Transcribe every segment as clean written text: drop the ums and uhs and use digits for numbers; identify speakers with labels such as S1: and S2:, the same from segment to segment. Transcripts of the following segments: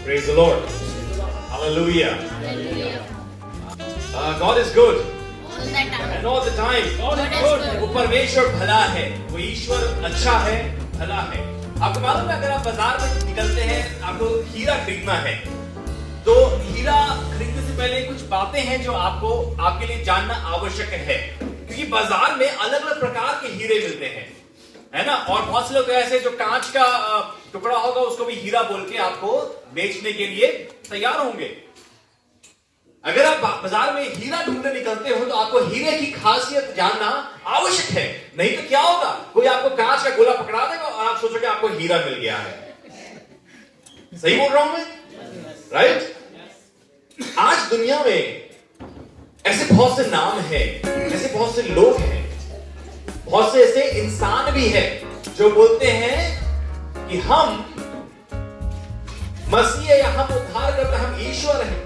S1: Praise the Lord. Hallelujah. God is good. And all the time. God is good. वो परमेश्वर भला है, वो ईश्वर अच्छा है, भला है। आपको मालूम है, अगर आप बाजार में निकलते हैं, आपको हीरा खरीदना है, तो हीरा खरीदने से पहले कुछ बातें हैं जो आपको आपके लिए जानना आवश्यक है, क्योंकि बाजार में अलग अलग प्रकार के हीरे मिलते हैं, है ना। और बहुत से लोग ऐसे जो कांच का टुकड़ा होगा उसको भी हीरा बोल के आपको बेचने के लिए तैयार होंगे। अगर आप बाजार में हीरा ढूंढने निकलते हो तो आपको हीरे की खासियत जानना आवश्यक है, नहीं तो क्या होगा, कोई आपको कांच का गोला पकड़ा देगा और आप सोचोगे आपको हीरा मिल गया है। सही बोल रहा हूं मैं, राइट? आज दुनिया में ऐसे बहुत से नाम हैं, ऐसे बहुत से लोग हैं, बहुत से ऐसे इंसान भी हैं जो बोलते हैं कि हम मसीह या हम उद्धारकर्ता, हम ईश्वर हैं।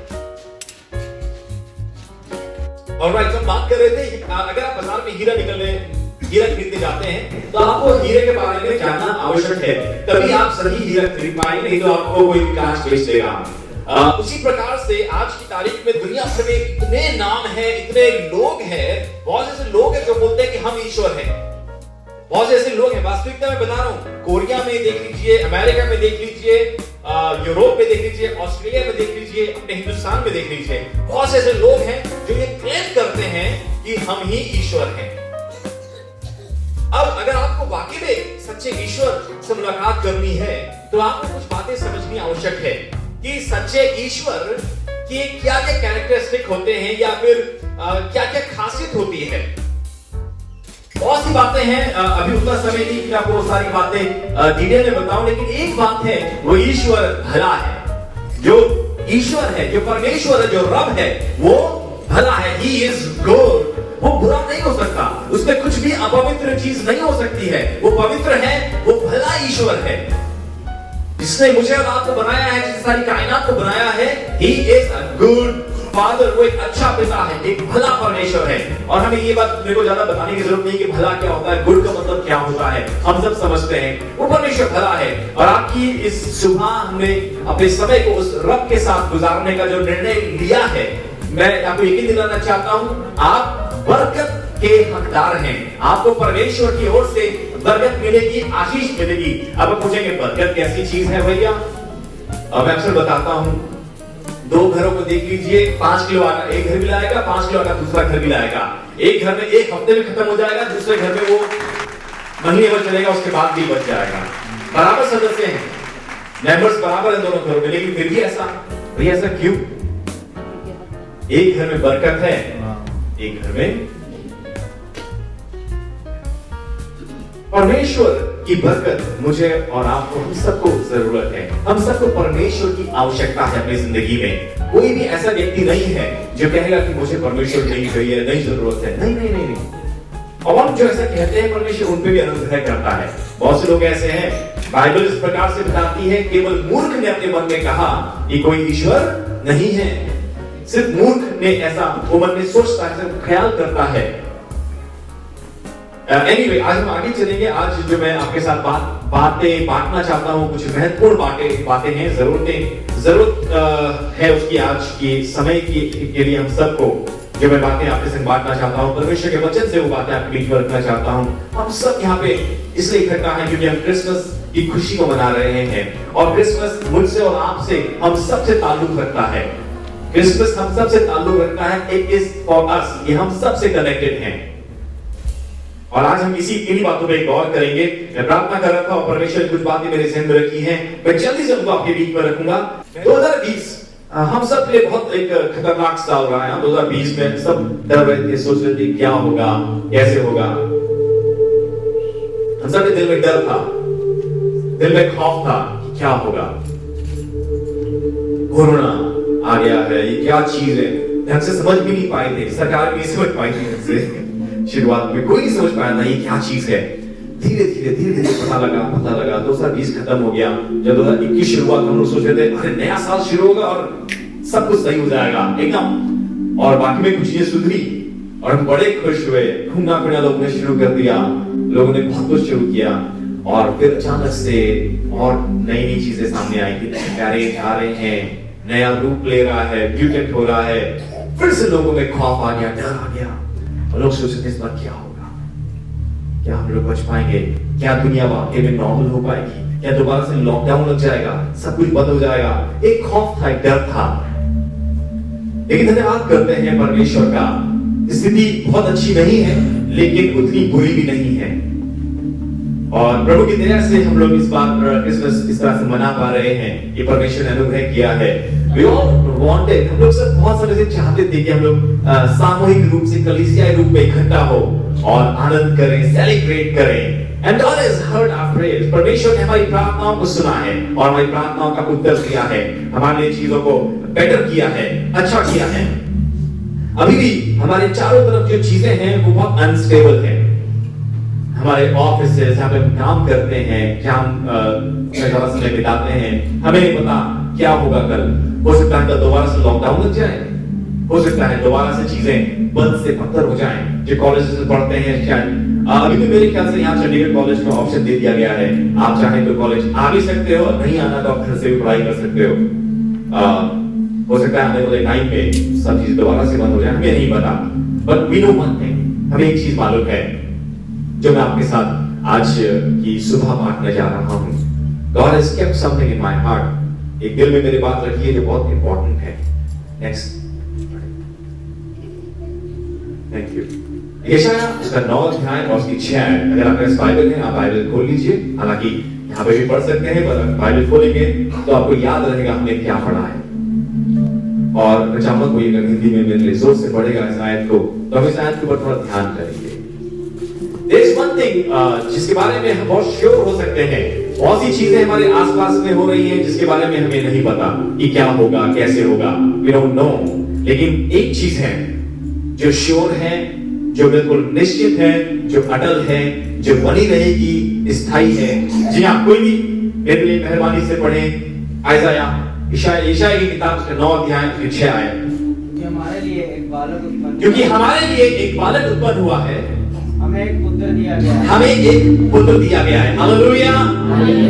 S1: और राइट, हम बात कर रहे थे, अगर आप बाजार में हीरा खरीदने जाते हैं तो आपको हीरे के बारे में जानना आवश्यक है, तभी आप सही हीरा खरीद पाएंगे, नहीं तो आपको कोई कांच बेच देगा। उसी प्रकार से आज की तारीख में दुनिया भर में इतने नाम हैं, इतने लोग हैं, बहुत ऐसे लोग हैं जो बोलते हैं कि हम ईश्वर हैं। बहुत ऐसे लोग हैं, वास्तविकता में बता रहा हूं, कोरिया में देख लीजिए, अमेरिका में देख लीजिए, यूरोप में देख लीजिए, ऑस्ट्रेलिया में देख लीजिए, अपने हिंदुस्तान में देख लीजिए, बहुत से ऐसे लोग हैं जो ये क्लेम करते हैं कि हम ही ईश्वर हैं। अब अगर आपको वाकई में सच्चे ईश्वर से मुलाकात करनी है तो आपको कुछ बातें समझनी आवश्यक है कि सच्चे ईश्वर की क्या क्या कैरेक्टरिस्टिक होते हैं या फिर क्या क्या खासियत होती है। बहुत सी बातें हैं, अभी उतना समय नहीं कि आपको सारी बातें डिटेल में बताऊं, लेकिन एक बात है, वो ईश्वर भला है। जो ईश्वर है, जो परमेश्वर है, जो रब है, वो भला है। He is good. वो बुरा नहीं हो सकता, उसमें कुछ भी अपवित्र चीज नहीं हो सकती है, वो पवित्र है, वो भला ईश्वर है। जिसने मुझे और आपको बनाया है, जिसने सारी कायनात को बनाया है, He is a good Father, वो एक अच्छा पिता है, एक भला परमेश्वर है। और हमें ये बात मेरे को ज्यादा बताने की जरूरत नहीं कि भला क्या होता है, गुड का मतलब क्या होता है, हम सब समझते हैं, वो परमेश्वर भला है। और आपकी इस सुबह हमने अपने समय को उस रब के साथ गुजारने का जो निर्णय लिया है, मैं आपको यकीन दिलाना चाहता हूं, आप बरकत के हकदार हैं। आपको परमेश्वर की ओर से बरकत मिलेगी, आशीष मिलेगी। अब आप पूछेंगे बरकत कैसी चीज है भैया? अब मैं अक्सर बताता हूं, दो घरों को देख लीजिए, 5 किलो आटा एक घर भी लाएगा, 5 किलो आटा दूसरा घर भी लाएगा। एक घर में एक हफ्ते में खत्म हो जाएगा, दूसरे घर में वो महीने भर चलेगा, उसके बाद भी बच जाएगा। बराबर सदस्य हैं, मेंबर्स बराबर हैं दोनों घरों में, लेकिन फिर भी ऐसा क्यों? एक घर में बरकत है, एक घर में परमेश्वर की बरकत मुझे और आपको, हम सबको जरूरत है। हम सबको परमेश्वर की आवश्यकता है अपनी जिंदगी में। कोई भी ऐसा व्यक्ति नहीं है जो कहेगा कि मुझे परमेश्वर नहीं चाहिए, नहीं जरूरत है। नहीं नहीं नहीं नहीं। और जो ऐसा कहते हैं परमेश्वर उन पे भी अनुग्रह करता है। बहुत से लोग ऐसे हैं, बाइबल इस प्रकार से बताती है, केवल मूर्ख ने अपने मन में कहा कि कोई ईश्वर नहीं है। सिर्फ मूर्ख ने ऐसा वो मन में सोचता है, ख्याल करता है। Anyway, आज हम आगे चलेंगे। आज जो मैं आपके साथ बातें बांटना चाहता हूं, कुछ महत्वपूर्ण बातें हैं, जरूरत है उसकी आज की समय के लिए हम सबको, जो मैं बातें आपके संग बांटना चाहता हूं, परमेश्वर के वचन से वो बातें आपके बीच में रखना चाहता हूं। हम सब यहाँ पे इसलिए इकट्ठा हैं क्योंकि हम क्रिसमस की खुशी को मना रहे हैं, और क्रिसमस मुझसे और आपसे, हम सबसे ताल्लुक रखता है। क्रिसमस हम सबसे ताल्लुक रखता है। इट इज फॉर अस, ये हम सबसे कनेक्टेड हैं। और आज हम इन्हीं बातों पे गौर करेंगे। मैं प्रार्थना कर रहा था और परमेश्वर ने कुछ बातें मेरे जहन में रखी हैं, मैं जल्दी से उनको आपके बीच में रखूंगा। 2020 हम सब के लिए बहुत एक खतरनाक साल रहा है। 2020 में सब डर रहे थे, सोच रहे थे क्या होगा, कैसे होगा। हम सब के दिल में डर था, दिल में खौफ था कि क्या होगा। कोरोना आ गया है, ये क्या चीज है, ढंग से समझ भी नहीं पाए थे, सरकार भी नहीं समझ पाई थी ढंग से। शुरुआत में कोई नहीं समझ पाया था ये क्या चीज है। धीरे धीरे पता लगा 2020 खत्म हो गया। जब 2021 शुरुआत, हम लोग सोच रहे थे अरे नया साल शुरू होगा और सब कुछ सही हो जाएगा एकदम, और बाकी में कुछ चीजें सुधरी और हम बड़े खुश हुए। घूमना फिरना लोगों ने शुरू कर दिया, लोगों ने बहुत कुछ शुरू किया। और फिर अचानक से और नई नई चीजें सामने आएंगी, प्यारे आ रहे हैं, नया रूप ले रहा है, म्यूटेट हो रहा है, फिर से लोगों में खौफ आ गया, डर आ गया, और लोग सोचते इस बार क्या होगा, क्या हम लोग बच पाएंगे, क्या दुनिया वाकई में नॉर्मल हो पाएगी, क्या दोबारा से लॉकडाउन लग जाएगा, सब कुछ बंद हो जाएगा। एक खौफ था, एक डर था। लेकिन धन्यवाद करते हैं परमेश्वर का, स्थिति बहुत अच्छी नहीं है लेकिन उतनी बुरी भी नहीं है, और प्रभु की दया से हम लोग इस बार क्रिसमस इस तरह से मना पा रहे हैं। ये परमेश्वर ने अनुग्रह किया है। We all wanted, हम लोग सब बहुत सारे से चाहते थे कि हम लोग सामूहिक रूप से कलीसियाई रूप में इकट्ठा हो और आनंद करें, सेलिब्रेट करें। And God has heard our prayers. परमेश्वर ने हमारी प्रार्थनाओं को सुना है और हमारी प्रार्थनाओं का उत्तर दिया है, हमारे लिए चीजों को बेटर किया है, अच्छा किया है। अभी भी हमारे चारों तरफ जो चीजें हैं वो बहुत अनस्टेबल है। हमारे ऑफिसेस, जहाँ पे हम काम करते हैं, जहाँ हम ज्यादा समय बिताते हैं, हमें नहीं पता क्या होगा कल। हो सकता है कल दोबारा से लॉकडाउन लग जाए, हो सकता है दोबारा से चीजें बंद से पत्थर हो जाएं। जो कॉलेजेस में पढ़ते हैं शायद अभी तो मेरे ख्याल से यहाँ चंडीगढ़ कॉलेज में ऑप्शन दे दिया गया है, आप चाहें तो कॉलेज आ भी सकते हो, नहीं आना तो आप घर से भी पढ़ाई कर सकते हो सकता है आने वाले टाइम पे सब चीज दोबारा से बंद हो जाए, हमें नहीं पता। But we know one thing, हमें एक चीज मालूम है जो मैं आपके साथ आज की सुबह बांटने जा रहा हूँ। God has kept something in my heart, एक दिल में मेरी बात रखी है जो बहुत इंपॉर्टेंट है। Next, thank you. यशाया उसका 9 अध्याय और उसकी 6, अगर आपके पास बाइबल है आप बाइबल खोल लीजिए, हालांकि यहाँ पे भी पढ़ सकते हैं, पर बाइबल खोलेंगे तो आपको याद रहेगा हमने क्या पढ़ा है। और मैं चाहूंगा कोई अगर हिंदी में मेरे लिए जोर से पढ़ेगा इस आयत को, तो हम इस आयत के ऊपर थोड़ा ध्यान करेंगे। There is one thing जिसके बारे में हम बहुत श्योर हो सकते हैं, बहुत सी चीजें हमारे आसपास में हो रही हैं जिसके बारे में हमें नहीं पता कि क्या होगा, कैसे होगा, we don't know। लेकिन एक चीज है जो श्योर है, जो बिल्कुल निश्चित है, जो अटल है, जो बनी रहेगी, स्थायी है। जी हाँ, कोई भी मेरे लिए मेहरबानी से पढ़े यशाया की किताब उसका 9 अध्याय 6 आयत। क्योंकि हमारे लिए एक बालक उत्पन्न हुआ है,
S2: हमें एक पुत्र दिया गया है,
S1: हमें एक पुत्र दिया गया है। हालेलुया,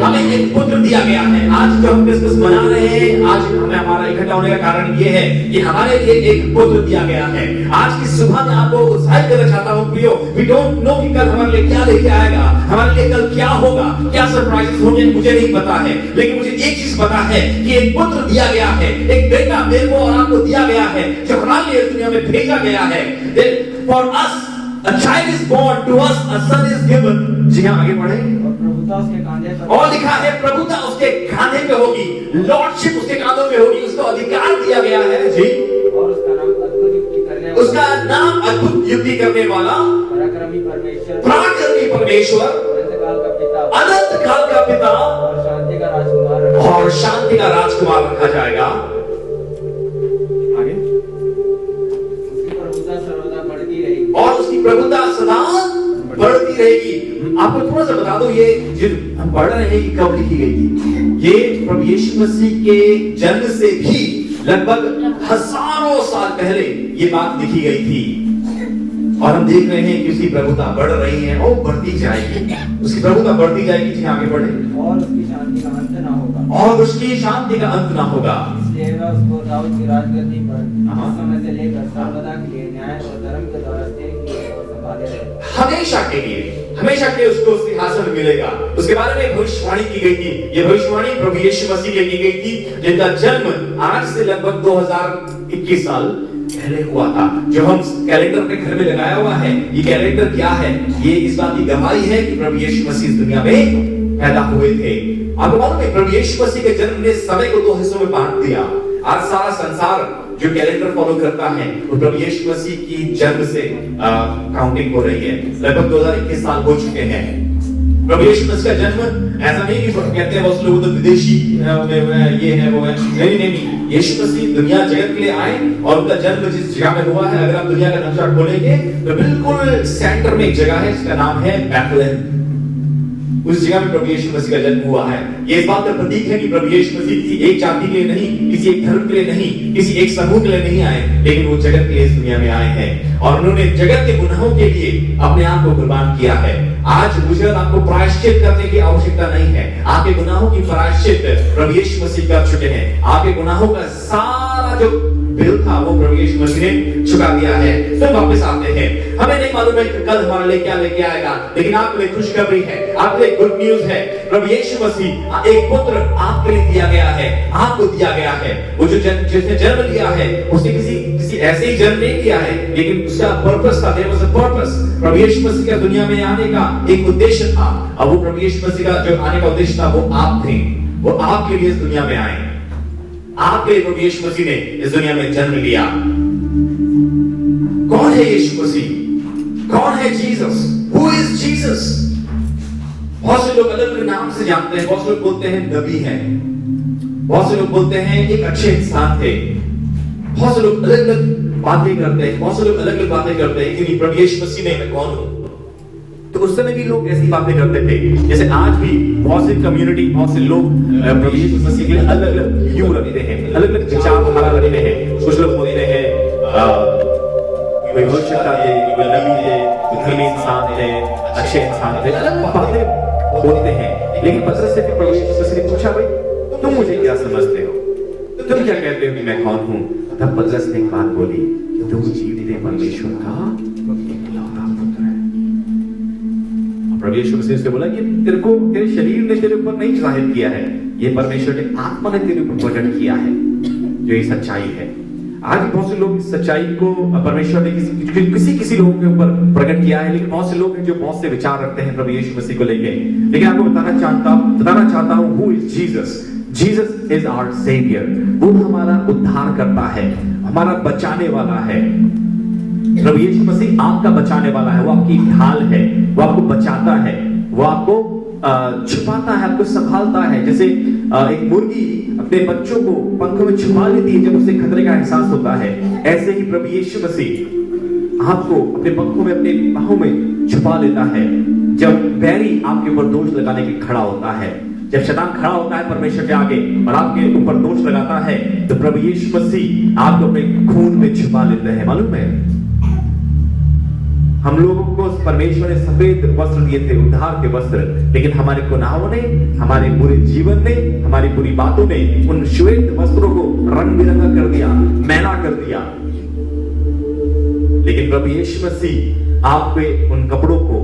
S1: हमें एक पुत्र दिया गया है। आज जो हम क्रिसमस मना रहे हैं, आज हमें हमारा इकट्ठा होने का कारण ये है कि हमारे लिए एक पुत्र दिया गया है। आज की सुबह में आपको उत्साहित करना चाहता हूं प्रियो, वी डोंट नो कि कल हमारे लिए क्या लेके आएगा, हमारे लिए कल क्या होगा, क्या सरप्राइजेस होंगे, मुझे नहीं पता है। लेकिन मुझे एक चीज पता है कि एक पुत्र दिया गया है, एक बेटा मेरे को और आपको दिया गया है, जो हमारे लिए दुनिया में भेजा गया है। For us A child is born, to us a son is given। जी हाँ, आगे बढ़े।
S2: और प्रभुता उसके कांधे पर,
S1: और लिखा है प्रभुता उसके कांधे पे होगी, लॉर्डशिप उसके कांधों पे होगी, उसको अधिकार दिया गया है। जी,
S2: और उसका नाम अद्भुत युक्ति करने वाला,
S1: उसका नाम अद्भुत युक्ति करने वाला,
S2: पराक्रमी परमेश्वर,
S1: पराक्रमी परमेश्वर,
S2: अनंत काल का पिता,
S1: अनंत काल का पिता
S2: और शांति का राजकुमार,
S1: और शांति का राजकुमार रखा जाएगा। आगे,
S2: उसकी प्रभुता सर्वदा बढ़ती रहेगी,
S1: और उसकी प्रभुता सदा बढ़ती रहेगी। आपको थोड़ा सा बता दो, ये जो हम पढ़ रहे हैं कि कब लिखी गई थी, ये प्रभु यीशु मसीह के जन्म से भी लगभग हजारों साल पहले ये बात लिखी गई थी। और हम देख रहे हैं कि उसकी प्रभुता बढ़ रही है और बढ़ती जाएगी, उसकी प्रभुता बढ़ती जाएगी। जी आगे बढ़े।
S2: और उसकी शांति का अंत ना होगा,
S1: और उसकी शांति का अंत ना होगा।
S2: इसलिए वह उसको दाऊद की राजगद्दी पर उस समय से लेकर सर्वदा के लिए न्याय और धर्म के द्वारा स्थिर किए और संभाले रहेगा।
S1: हमेशा के लिए, हमेशा के लिए उसको सिंहासन मिलेगा। उसके बारे में भविष्यवाणी की गई थी। ये भविष्यवाणी प्रभु यीशु मसीह के की गई थी, जिनका जन्म आज से लगभग 2021 साल पहले हुआ था। जो हम कैलेंडर अपने घर में लगाया हुआ है, ये कैलेंडर क्या है? ये इस बात की गवाही है कि प्रभु यीशु मसीह इस दुनिया में पैदा हुए थे। आपको मालूम है प्रभु यीशु मसीह के जन्म ने समय को 2 हिस्सों में बांट दिया। आज सारा संसार जो कैलेंडर फॉलो करता है वो प्रभु यीशु मसीह की जन्म से काउंटिंग हो रही है। लगभग 2021 साल हो चुके हैं। प्रभु यीशु मसीह का जन्म ऐसा नहीं कि कहते हैं बहुत लोग तो विदेशी में ये है वो है, नहीं। यीशु मसीह दुनिया जगत के लिए आए और उनका जन्म जिस जगह में हुआ है, अगर आप दुनिया का नक्शा खोलेंगे तो बिल्कुल सेंटर में एक जगह है जिसका नाम है बैथलेहम। उस जगह में प्रभु यीशु मसीह का जन्म हुआ है। ये इस बात का प्रतीक है कि प्रभु यीशु मसीह किसी एक जाति के लिए नहीं, किसी एक धर्म के लिए नहीं, किसी एक समूह के लिए नहीं आए, लेकिन वो जगत के लिए इस दुनिया में आए हैं। और उन्होंने जगत के गुनाहों के लिए अपने आप को कुर्बान किया है। आज मुझे और आपको प्रायश्चित करने की आवश्यकता नहीं है। आपके गुनाहों की प्रायश्चित प्रभु यीशु मसीह कर चुके हैं। आपके गुनाहों का सारा जो बिल था वो प्रभु यीशु मसीह ने चुका दिया है। फिर वापस आते हैं, हमें नहीं मालूम है कि कल हमारे लिए क्या लेके आएगा, लेकिन आपके लिए खुशखबरी है, आपके लिए गुड न्यूज है। प्रभु यीशु मसीह एक पुत्र आपके लिए दिया गया है, आपको दिया गया है। वो जो जिसने जन्म लिया है उसे किसी ऐसे ही जन्म नहीं लिया है, लेकिन उसका पर्पस था, देयर वाज अ पर्पस। प्रभु यीशु मसीह का दुनिया में आने का एक उद्देश्य था, और वो प्रभु यीशु मसीह का जो आने का उद्देश्य था वो आप थे। वो आपके लिए इस दुनिया में आए, आपके लिए प्रभु यीशु मसीह ने इस दुनिया में जन्म लिया। कौन है यीशु मसीह? कौन है जीसस? Who is Jesus? बहुत से लोग अलग अलग नाम से जानते हैं। बहुत से लोग बोलते हैं नबी है, बहुत से लोग बोलते हैं एक अच्छे इंसान थे। बहुत से लोग अलग अलग बातें करते हैं, बहुत से लोग अलग अलग बातें करते हैं कि प्रभु यीशु मसीह ने मैं कौन हूं। तो उस समय भी लोग ऐसी बातें करते थे, जैसे आज भी बहुत सी कम्युनिटी, बहुत से लोग प्रभु यीशु मसीह के लिए अलग अलग व्यू रखते हैं, अलग अलग विचारधारा रखते हैं। कुछ लोग बोलते हैं भविष्यता थे, नबी थे, धर्मी इंसान थे, अच्छे इंसान थे, अलग बातें बोलते हैं। लेकिन पतरस से प्रभु यीशु मसीह ने पूछा, भाई तुम मुझे क्या समझते हो? तुम क्या कहते हो कि मैं कौन हूं? तब पतरस ने एक बात बोली, तुम जीवते परमेश्वर का इकलौता पुत्र है। प्रभु यीशु मसीह से बोला कि तेरे शरीर ने तेरे ऊपर नहीं जाहिर किया है, ये परमेश्वर के आत्मा ने तेरे ऊपर प्रकट किया है, जो ये सच्चाई है। आज बहुत से लोग इस सच्चाई को परमेश्वर ने किसी लोगों के ऊपर प्रकट किया है, लेकिन बहुत से लोग हैं जो बहुत से विचार रखते हैं प्रभु यीशु मसीह को लेके। लेकिन आपको बताना चाहता हूं who is Jesus. Jesus is our saviour. वो हमारा उद्धार करता है, हमारा बचाने वाला है। प्रभु यीशु मसीह आपका बचाने वाला है। वो आपकी ढाल है, वो आपको बचाता है, वो आपको छुपाता है, आपको संभालता है। जैसे एक मुर्गी अपने बच्चों को पंखों में छुपा लेती है जब उसे खतरे का एहसास होता है, ऐसे ही प्रभु यीशु मसीह आपको अपने पंखों में, अपने बाहों में छुपा लेता है जब बैरी आपके ऊपर दोष लगाने के खड़ा होता है। जब शैतान खड़ा होता है परमेश्वर के आगे और आपके ऊपर दोष लगाता है, तो प्रभु यीशु मसीह आपको अपने खून में छुपा लेते हैं। मालूम है, हम लोगों को परमेश्वर ने सफेद वस्त्र दिए थे, उद्धार के वस्त्र, लेकिन हमारे गुनाहों ने, हमारे बुरे जीवन ने, हमारी बुरी बातों ने उन श्वेत वस्त्रों को रंग बिरंगा कर दिया, मैला कर दिया। लेकिन प्रभु यीशु मसीह आपके उन कपड़ों को,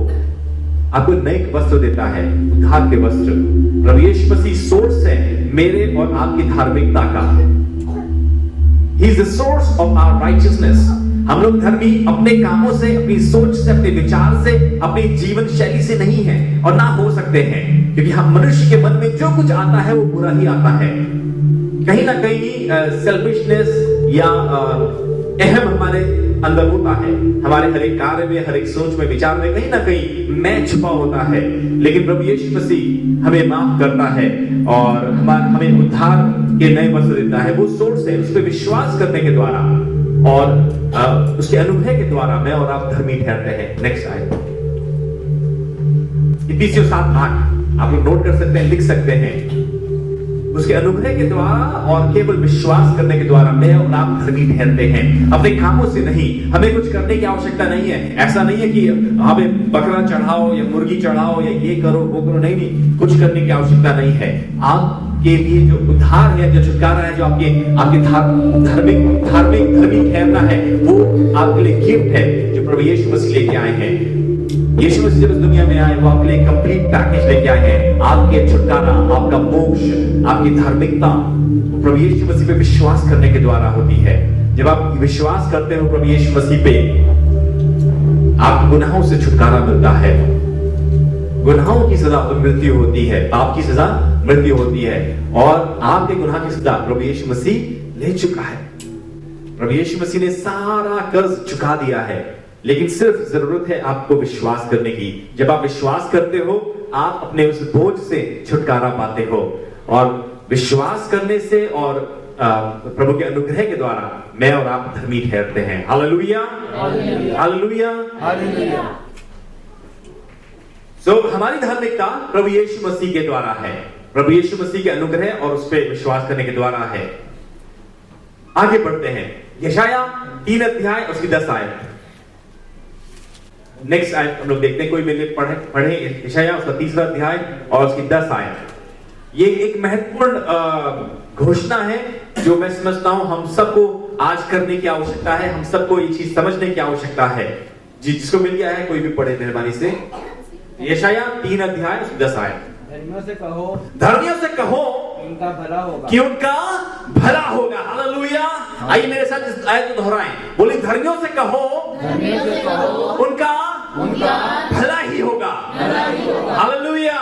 S1: आपको नए वस्त्र देता है, उद्धार के वस्त्र। प्रभु यीशु मसीह सोर्स है मेरे और आपकी धार्मिकता का। He is the source of our righteousness। हम लोग धर्मी अपने कामों से, अपनी सोच से, अपने विचार से, अपनी जीवन शैली से नहीं है और ना हो सकते हैं, क्योंकि हम मनुष्य के मन में जो कुछ आता है वो बुरा ही आता है। कहीं ना कहीं सेल्फिशनेस या अहम हमारे अंदर होता है, हमारे हर एक कार्य में, हर एक सोच में, विचार में कहीं ना कहीं मैं छुपा होता है। लेकिन प्रभु यीशु मसीह हमें माफ करता है और हमें उद्धार के नए वस्त्र देता है। वो सोर्स है, उस पर विश्वास करने के द्वारा और उसके अनुभव के द्वारा मैं और आप धर्मी ठहरते हैं। नेक्स्ट आयत, इफिसियों 7:8 आप लोग नोट कर सकते हैं, लिख सकते हैं। उसके अनुभव के द्वारा और केवल विश्वास करने के द्वारा मैं और आप धर्मी ठहरते हैं, अपने कामों से नहीं। हमें कुछ करने की आवश्यकता नहीं है। ऐसा नहीं है कि हमें बकरा चढ़ाओ या मुर्गी चढ़ाओ या ये करो वो करो, नहीं, कुछ करने की आवश्यकता नहीं है। आपके लिए जो उद्धार है, जो छुटकारा है, जो आपके धर्मी ठहरना है, वो आपके लिए गिफ्ट है जो प्रभु यीशु मसीह लेके आए हैं। यीशु मसीह जब इस दुनिया में आए, वो आपके लिए कंप्लीट पैकेज लेके आए हैं। आपके छुटकारा, आपका मोक्ष, आपकी धार्मिकता प्रभु यीशु मसीह पे विश्वास करने के द्वारा होती है। जब आप विश्वास करते हो प्रभु यीशु मसीह पे, आपको गुनाहों से छुटकारा मिलता है। गुनाहों की सजा मृत्यु होती है, पाप की सजा मृत्यु होती है, और आपके गुनाह की सजा प्रभु यीशु मसीह ले चुका है। प्रभु यीशु मसीह ने सारा कर्ज चुका दिया है, लेकिन सिर्फ जरूरत है आपको विश्वास करने की। जब आप विश्वास करते हो, आप अपने उस बोझ से छुटकारा पाते हो, और विश्वास करने से और प्रभु के अनुग्रह के द्वारा मैं और आप धर्मी ठहरते हैं। Hallelujah, hallelujah, hallelujah. सो हमारी धार्मिकता प्रभु यीशु मसीह के द्वारा है, प्रभु यीशु मसीह के अनुग्रह और उस पर विश्वास करने के द्वारा है। आगे बढ़ते हैं, यशाया 3 अध्याय उसकी 10 आयत। नेक्स्ट आयत हम लोग देखते हैं, कोई मेरे पढ़े यशायाह उसका 3 अध्याय और उसकी 10 आयत। ये एक महत्वपूर्ण घोषणा है जो मैं समझता हूं हम सबको आज करने की आवश्यकता है, हम सबको ये चीज समझने की आवश्यकता है। जिसको मिल गया है कोई भी पढ़े मेहरबानी से। यशायाह 3 अध्याय 10 आयत।
S2: धर्मियों से कहो
S1: उनका
S2: भला होगा
S1: कि उनका भला होगा। हालेलुया। आइए मेरे साथ इस आयत को दोहराएं। बोले धर्मियों से कहो उनका भला ही होगा। हालेलुया।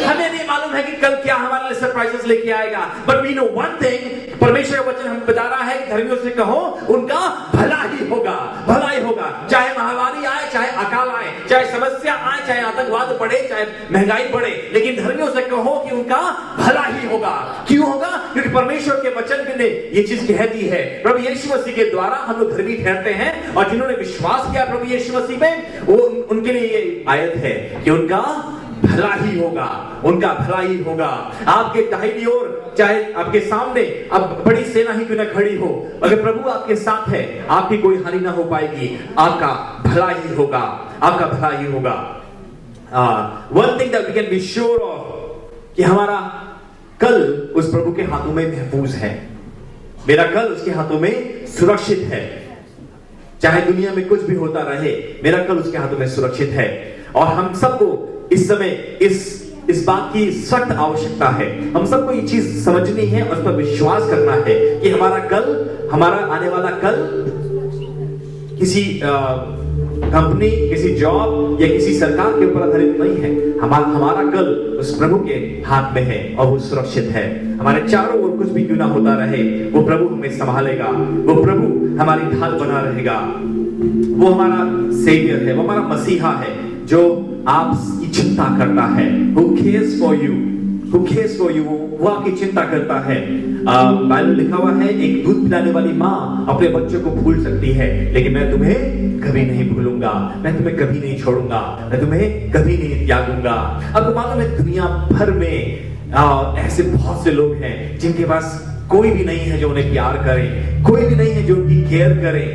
S1: हमें नहीं मालूम है कि कल क्या हमारे लिए सरप्राइजेस लेके आएगा, but we know one thing, परमेश्वर का वचन हमें बता रहा है कि धर्मियों से कहो उनका भला ही होगा, भला ही होगा। चाहे महामारी आए, चाहे अकाल आए, चाहे समस्या आए, चाहे आतंकवाद बढ़े, चाहे महंगाई बढ़े, लेकिन धर्मियों से कहो कि उनका भला ही होगा। क्यों होगा? क्योंकि परमेश्वर के वचन ने ये चीज कह दी है। प्रभु यीशु मसीह के द्वारा हम लोग धर्मी ठहरते हैं, और जिन्होंने विश्वास किया प्रभु यीशु मसीह में, वो उनके लिए ये आयत है कि उनका भला ही होगा, उनका भला ही होगा। आपके दाहिनी ओर, चाहे आपके सामने अब बड़ी सेना ही क्यों न खड़ी हो, अगर प्रभु आपके साथ है, आपकी कोई हानि ना हो पाएगी। आपका भला ही होगा, आपका भला ही होगा। One thing that we can be sure of, कि हमारा कल उस प्रभु के हाथों में महफूज है। मेरा कल उसके हाथों में सुरक्षित है। चाहे दुनिया में कुछ भी होता रहे, मेरा कल उसके हाथों में सुरक्षित है। और हम सबको इस समय इस बात की सख्त आवश्यकता है। हम सबको ये चीज समझनी है और उस पर विश्वास करना है कि हमारा कल, हमारा आने वाला कल किसी कंपनी, किसी जॉब या किसी सरकार के ऊपर आधारित नहीं है। हमारा कल उस प्रभु के हाथ में है और वो सुरक्षित है। हमारे चारों ओर कुछ भी क्यों ना होता रहे, वो प्रभु हमें संभालेगा, वो प्रभु हमारी ढाल बना रहेगा। वो हमारा सेवियर है, वो हमारा मसीहा है जो आपकी चिंता करता है। Who cares for you? Who cares for you? वो आपकी चिंता करता है। बाइबल लिखा हुआ है, एक दूध पिलाने वाली माँ अपने बच्चों को भूल सकती है, लेकिन मैं तुम्हें कभी नहीं भूलूंगा, मैं तुम्हें कभी नहीं छोड़ूंगा, मैं तुम्हें कभी नहीं त्यागूंगा। आपको मालूम है दुनिया भर में ऐसे बहुत से लोग हैं जिनके पास कोई भी नहीं है जो उन्हें प्यार करे, कोई भी नहीं है जो उनकी केयर करे।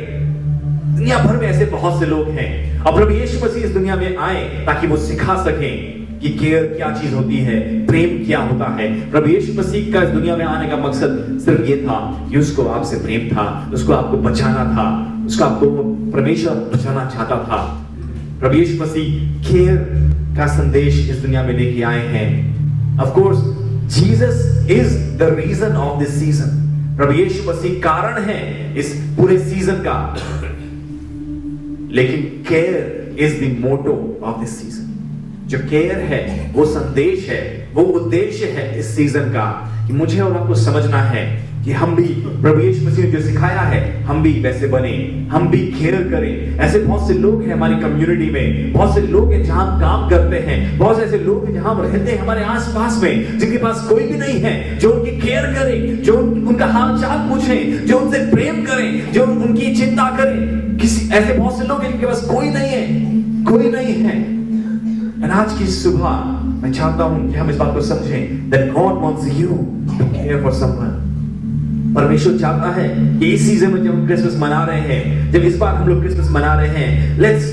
S1: दुनिया भर में ऐसे बहुत से लोग हैं, और प्रभु यीशु मसीह इस दुनिया में आए ताकि वो सिखा सकें कि केयर क्या चीज होती है, प्रेम क्या होता है। प्रभु यीशु मसीह का इस दुनिया में आने का मकसद सिर्फ ये था कि उसको आपसे प्रेम था, उसको आपको बचाना था, उसको आपको परमेश्वर बचाना चाहता था। प्रभु यीशु मसीह केयर का संदेश इस दुनिया में लेके आए हैं। Of course Jesus is the reason of this season. प्रभु यीशु मसीह कारण है इस पूरे सीजन का, लेकिन care is the motto of this season. जो केयर है, वो संदेश है, वो उद्देश्य है इस सीजन का, कि मुझे और आपको समझना है कि हम भी प्रभु यीशु मसीह ने जो सिखाया है, हम भी वैसे बने, हम भी केयर करें। ऐसे बहुत से लोग हैं हमारी कम्युनिटी में, बहुत से लोग हैं जहां हम काम करते हैं, बहुत से ऐसे लोग हैं जहां हम रहते हैं हमारे आसपास में, जिनके पास कोई भी नहीं है जो उनकी केयर करे, जो उनका हाल चाल पूछे, जो उनसे प्रेम करें, जो उनकी चिंता करें। किसी ऐसे बहुत से लोग हैं जिनके पास कोई नहीं है, कोई नहीं है। आज की सुबह मैं चाहता हूं कि हम इस बात को समझें that God wants you to care for someone। परमेश्वर चाहता है कि इस सीजन में जब हम क्रिसमस मना रहे हैं, जब इस बार हम लोग क्रिसमस मना रहे हैं, let's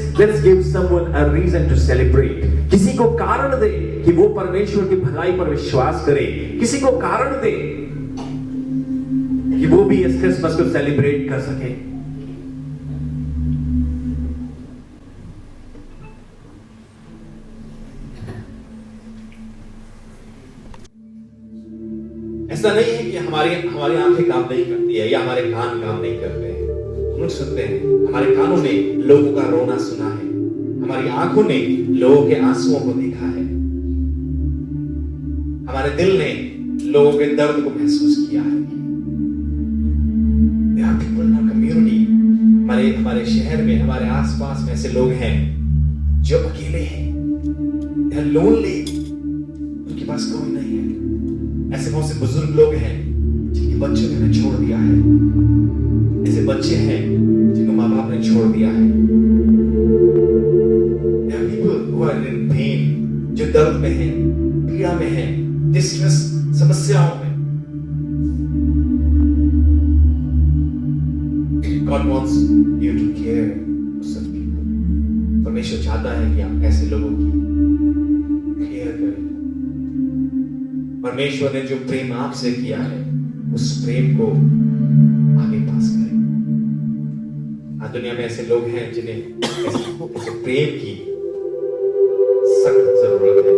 S1: give someone a reason to celebrate। किसी को कारण दे कि वो परमेश्वर की भलाई पर विश्वास करे, किसी को कारण दे कि वो भी इस क्रिसमस को सेलिब्रेट कर सके। ऐसा नहीं है कि हमारी आंखें काम नहीं करती है या हमारे कान काम नहीं करते हैं। हम सुनते हैं, हमारे कानों ने लोगों का रोना सुना है, हमारी आंखों ने लोगों के आंसुओं को देखा है, हमारे दिल ने लोगों के दर्द को महसूस किया है। There are people in our community, हमारे शहर में, हमारे आसपास में ऐसे लोग हैं जो अकेले हैं, they are lonely, उनके पास कोई नहीं है। ऐसे बहुत से बुजुर्ग लोग हैं जिनके बच्चों ने उन्हें छोड़ दिया है, ऐसे बच्चे हैं जिनको माँ बाप ने छोड़ दिया है। There are people who are in pain, जो दर्द में हैं, पीड़ा में हैं, डिस्ट्रेस, समस्याओं में। God wants you to care for such people। परमेश्वर चाहता है कि आप ऐसे लोगों की केयर करें। परमेश्वर ने जो प्रेम आपसे किया है उस प्रेम को आगे पास करें। आज दुनिया में ऐसे लोग हैं जिन्हें ऐसे प्रेम की सख्त जरूरत है।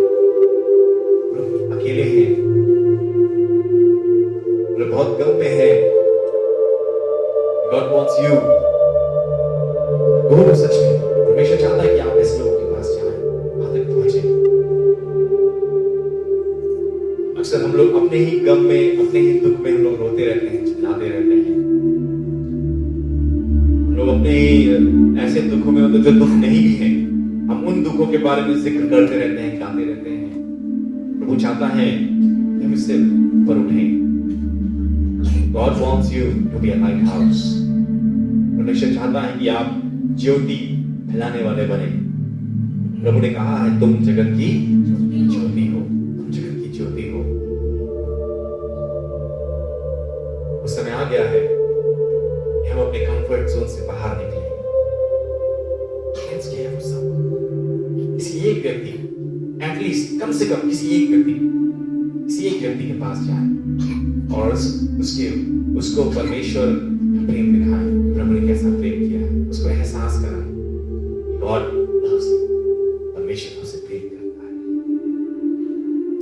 S1: लोग अकेले हैं, लोग बहुत गम में है। God wants you go to such people। परमेश्वर चाहता है कि आप ऐसे लोगों के पास जाएं, वहां तक पहुंचे। अक्सर हम लोग अपने ही गम में, अपने ही दुख में हम लोग रोते रहते हैं, चिल्लाते रहते हैं। हम लोग अपने ही ऐसे दुखों में, मतलब जो दुख नहीं भी है, हम उन दुखों के बारे में जिक्र करते रहते हैं, गाते रहते हैं। प्रभु चाहता है कि हम इससे ऊपर उठें। God wants you to be a lighthouse। परमेश्वर चाहता है कि आप ज्योति फैलाने वाले बने। प्रभु ने कहा है तुम जगत की ज्योति हो, तुम जगत की ज्योति हो। उस समय आ गया है कि हम अपने कंफर्ट जोन से बाहर निकले। किसी एक व्यक्ति, एटलीस्ट कम से कम किसी एक व्यक्ति के पास जाए और उसको परमेश्वर प्रेम दिखाए। प्रभु ने कैसा प्रेम किया है उसको एहसास कराए। गॉड लव्स यू, परमेश्वर हमसे प्रेम करता है।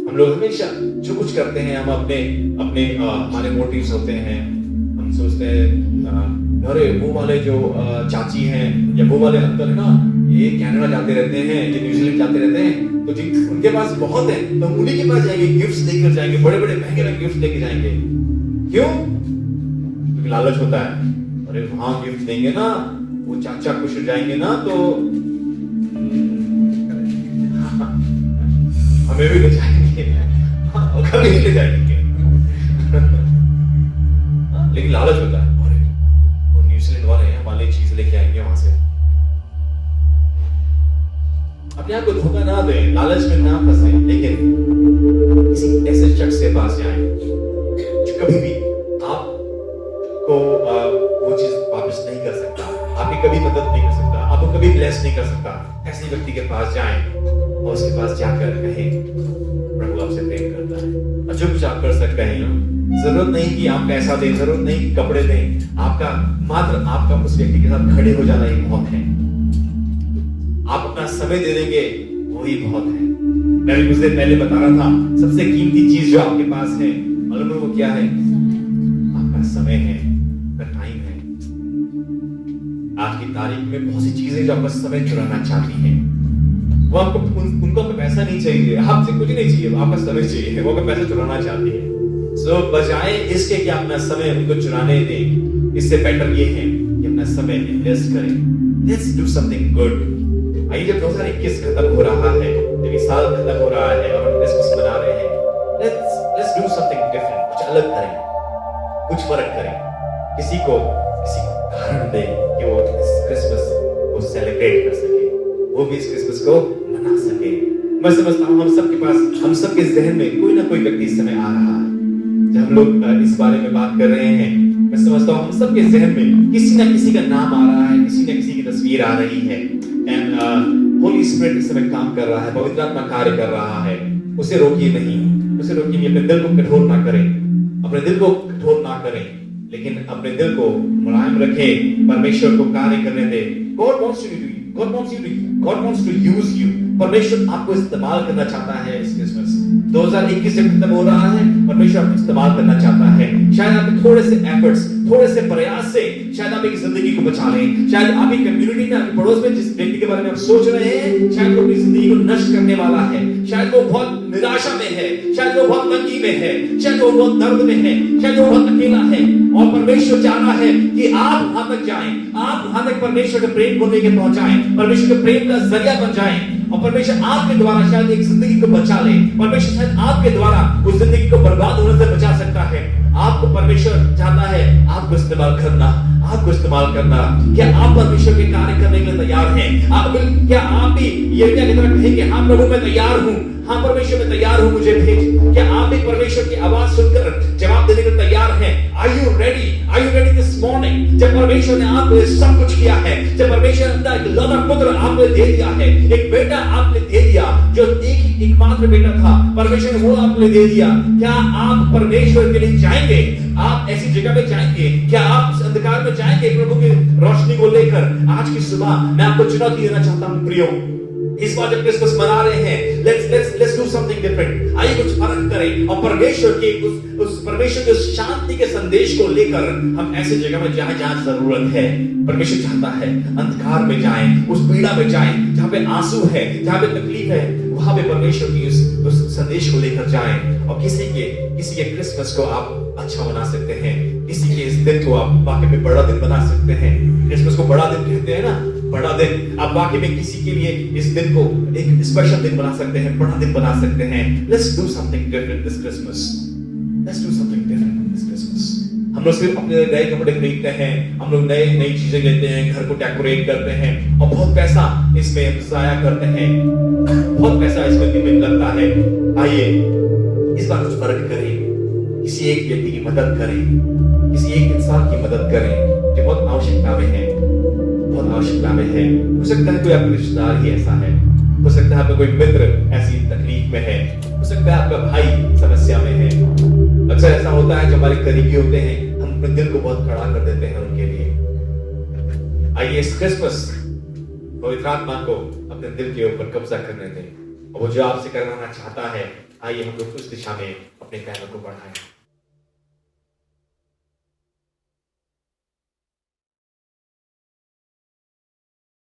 S1: हम लोग हमेशा जो कुछ करते हैं, हम अपने हमारे मोटिव्स होते हैं। हम सोचते हैं अरे वो वाले जो चाची हैं या वो वाले अंकल है ना, ये कनाडा जाते रहते हैं, ये न्यूजीलैंड जाते रहते हैं, तो जी उनके पास बहुत है, तो हम उन्हीं के पास जाएंगे, गिफ्ट्स लेकर जाएंगे, बड़े बड़े महंगे गिफ्ट्स लेके जाएंगे। क्यों? क्योंकि लालच होता है। अरे वहां गिफ्ट देंगे ना, वो चाचा खुश हो जाएंगे ना, तो हमें भी ले जाएंगे, कभी नहीं ले जाएंगे। लेकिन लालच होता है, अरे वो न्यूजीलैंड वाले हैं, हमारे लिए चीज लेके आएंगे वहां से। अपने आप को धोखा ना दें, लालच में ना फंसे, लेकिन किसी ऐसे शख्स के पास जाएं जो कभी भी आपको वो चीज वापस नहीं कर सकता, आपकी कभी मदद नहीं कर सकता, आपको कभी ब्लेस नहीं कर सकता। ऐसे व्यक्ति के पास जाएं और उसके पास जाकर कहें प्रभु आपसे प्रेम करता है। और जो कुछ आप कर सकते हैं, जरूरत नहीं कि आप पैसा दें, जरूरत नहीं कि कपड़े दें, आपका उस व्यक्ति के साथ खड़े हो जाना ही बहुत है। आप अपना समय दे देंगे वही बहुत है। मैं भी कुछ देर पहले बता रहा था, सबसे कीमती चीज जो आपके पास है, मालूम है वो क्या है? आपका समय है, आपका टाइम है। आज की तारीख में बहुत सी चीजें जो आपका समय चुराना चाहती हैं, वो उनको आपका पैसा नहीं चाहिए, आपसे कुछ नहीं चाहिए, आपका समय चाहिए, वो आपका पैसा चुराना चाहती है। सो बजाय इसके कि अपना समय उनको चुराने दें, इससे बेटर ये है कि अपना समय इन्वेस्ट करें। Let's do something good. आइए, जब 2021 खत्म हो रहा है, जब ये साल खत्म हो रहा है और हम क्रिसमस मना रहे हैं, लेट्स डू समथिंग डिफरेंट। कुछ अलग करें, कुछ फर्क करें, किसी को कारण दें कि वो इस क्रिसमस को सेलिब्रेट कर सके, वो भी इस क्रिसमस को मना सके। मैं समझता हूँ हम सबके जहन में कोई ना कोई व्यक्ति इस समय आ रहा है। जब हम लोग इस बारे में बात कर रहे हैं, मैं समझता हूँ हम सबके जहन में किसी ना किसी का नाम आ रहा है, किसी ना किसी की तस्वीर आ रही है। एंड होली स्पिरिट इस समय काम कर रहा है, पवित्र आत्मा कार्य कर रहा है। उसे रोकिए नहीं, अपने दिल को कठोर ना करें, लेकिन अपने दिल को मुलायम रखें, परमेश्वर को कार्य करने दें। God wants to use you। परमेश्वर आपको इस्तेमाल करना चाहता है। इस क्रिसमस 2021 जब खत्म हो रहा है, परमेश्वर आपको इस्तेमाल करना चाहता है। शायद आपके थोड़े से एफर्ट्स, थोड़े से प्रयास से शायद आप एक जिंदगी को बचा लें। शायद आपकी कम्युनिटी में, आपके पड़ोस में जिस व्यक्ति के बारे में आप सोच रहे हैं, शायद वो अपनी जिंदगी को नष्ट करने वाला है। शायद वो बहुत निराशा में है, शायद वो बहुत तंगी में है, शायद वो बहुत दर्द में है, शायद वो बहुत अकेला है। और परमेश्वर चाह रहा है कि आप वहां तक जाएं, आप वहां तक परमेश्वर के प्रेम को लेकर पहुंचाएं, परमेश्वर के प्रेम का जरिया बन जाएं। और परमेश्वर आपके द्वारा शायद एक जिंदगी को बचा ले। परमेश्वर शायद आपके द्वारा उस जिंदगी को बर्बाद होने से बचा सकता है। आपको परमेश्वर चाहता है आपको इस्तेमाल करना। क्या आप परमेश्वर के कार्य करने के लिए तैयार हैं? क्या आप भी यिर्मयाह की तरह कहेंगे, हाँ प्रभु मैं तैयार हूँ, हाँ परमेश्वर मैं तैयार हूँ, मुझे भेज। क्या आप भी परमेश्वर की आवाज सुनकर जवाब देने के लिए तैयार हैं? Are you ready this morning जब परमेश्वर ने आपके लिए सब कुछ किया है, जब परमेश्वर ने अपना इकलौता पुत्र आपको दे दिया है, एक बेटा आपने दे दिया जो एकमात्र बेटा था, परमेश्वर ने वो आपको दे दिया, क्या आप परमेश्वर के लिए जाएंगे? आप ऐसी जगह में जाएंगे? क्या आप उस अंधकार में जाएंगे प्रभु की रोशनी को लेकर? आज की सुबह मैं आपको चुनौती देना चाहता हूं प्रियो, इस बार जब क्रिसमस मना रहे हैं, लेट्स डू समथिंग डिफरेंट। आइए कुछ फर्क करें और परमेश्वर के उस परमेश्वर के शांति के संदेश को लेकर हम ऐसे जगह में जाएं जहां जरूरत है। परमेश्वर चाहता है अंधकार में जाएं, उस पीड़ा में जाएं जहां पे आंसू है, जहां पे तकलीफ है, वहां पे परमेश्वर की उस संदेश को लेकर जाएं और किसी के क्रिसमस को आप अच्छा बना सकते हैं, किसी के इस दिन को आप वाकई में बड़ा दिन बना सकते हैं। क्रिसमस को बड़ा दिन कहते हैं ना, बड़ा दिन। आप वाकई में किसी के लिए इस दिन को एक स्पेशल दिन बना सकते हैं, बड़ा दिन बना सकते हैं। Let's do something different this Christmas, let's do something different this Christmas. हम लोग सिर्फ अपने नए कपड़े खरीदते हैं, हम लोग नई चीजें लेते हैं, घर को डेकोरेट करते हैं और बहुत पैसा इसमें जाया करते हैं, बहुत पैसा इसमें लगता है। आइए इस बार कुछ फर्क करें, किसी एक व्यक्ति की मदद करें, किसी एक इंसान की मदद करें जो बहुत आवश्यकता में है, बहुत आवश्यकता में है। हो सकता है कोई आपका रिश्तेदार ही ऐसा है, हो सकता है आपका कोई मित्र ऐसी तकलीफ में है, हो सकता है आपका भाई समस्या में है। अक्सर ऐसा होता है जब हमारे करीबी होते हैं, हम अपने दिल को बहुत खड़ा कर देते हैं उनके लिए। आइए इस क्रिसमस पवित्र आत्मा को अपने दिल के ऊपर कब्जा करने दें और वो जो आपसे करवाना चाहता है, आइए हम लोग उस दिशा में अपने पैरों को बढ़ाएं।